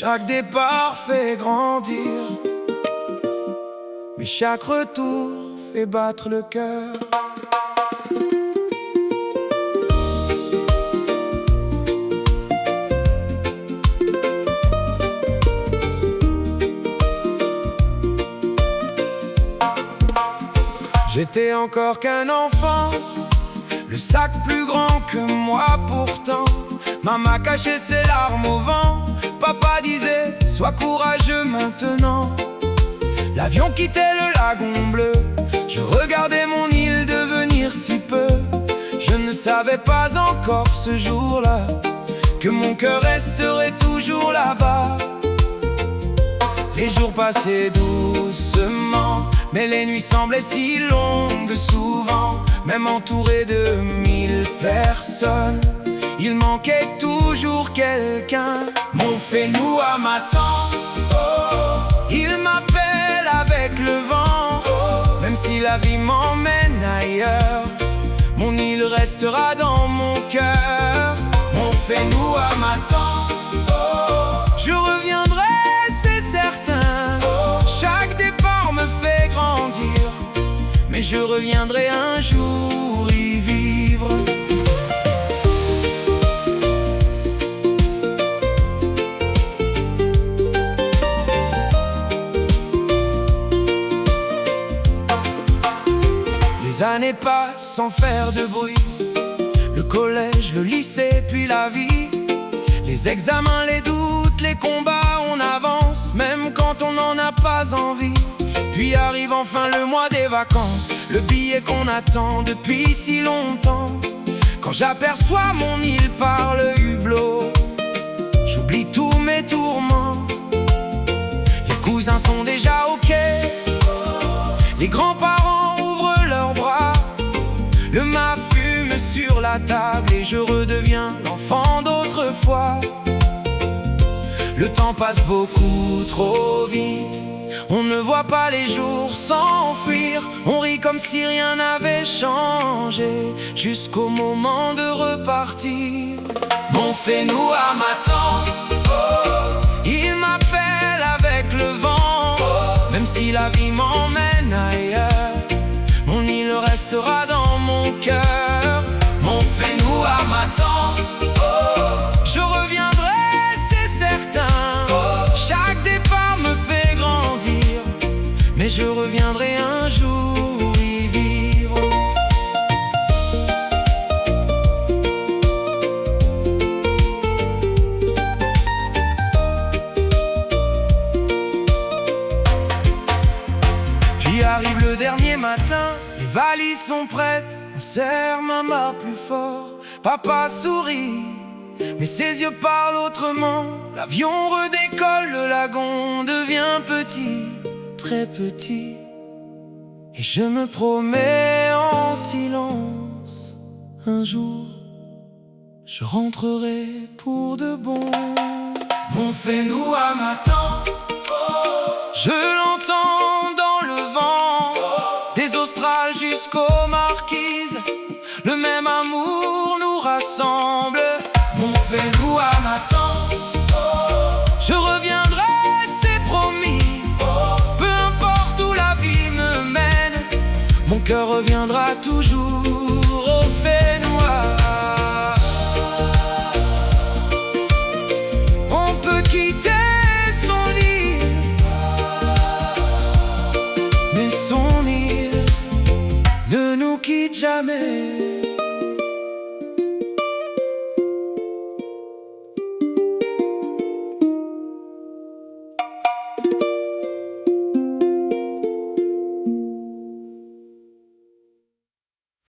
Chaque départ fait grandir, mais chaque retour fait battre le cœur. J'étais encore qu'un enfant, le sac plus grand que moi pourtant. Maman cachait ses larmes au vent, papa disait « Sois courageux maintenant ». L'avion quittait le lagon bleu, je regardais mon île devenir si peu. Je ne savais pas encore ce jour-là que mon cœur resterait toujours là-bas. Les jours passaient doucement, mais les nuits semblaient si longues souvent. Même entouré de 1000 personnes, il manquait toujours quelqu'un. Mon Fénoua m'attend, il m'appelle avec le vent. Même si la vie m'emmène ailleurs, mon île restera dans mon cœur. Mon Fénoua m'attend, je reviendrai, c'est certain. Chaque départ me fait grandir, mais je reviendrai un jour y vivre. Les années passent sans faire de bruit, le collège, le lycée, puis la vie. Les examens, les doutes, les combats, on avance, même quand on n'en a pas envie. Puis arrive enfin le mois des vacances, le billet qu'on attend depuis si longtemps. Quand j'aperçois mon île par le hublot, j'oublie tous mes tourments. Les cousins sont déjà au quai, les grands-parents ouvrent leurs bras. Le mât fume sur la table et je redeviens l'enfant d'autrefois. Le temps passe beaucoup trop vite, on ne voit pas les jours s'enfuir. On rit comme si rien n'avait changé, jusqu'au moment de repartir. Mon Fénoua m'attend, il m'appelle avec le vent. Même si la vie m'emmène ailleurs, mon île restera dans mon cœur. Mon Fénoua m'attend, je reviendrai, c'est certain. Chaque départ me fait grandir, mais je reviendrai un jour y vivre. Puis arrive le dernier matin, les valises sont prêtes, on serre maman plus fort. Papa sourit, mais ses yeux parlent autrement. L'avion redécolle, le lagon devient petit, très petit. Et je me promets en silence, un jour, je rentrerai pour de bon. Mon Fénoua m'attend, je l'entends dans le vent. Des Australes jusqu'aux Marquises, le même amour nous rassemble. Mon Fénoua m'attend, je reviendrai, c'est promis. Peu importe où la vie me mène, mon cœur reviendra toujours au Fénoua. On peut quitter son île, mais son île ne nous quitte jamais.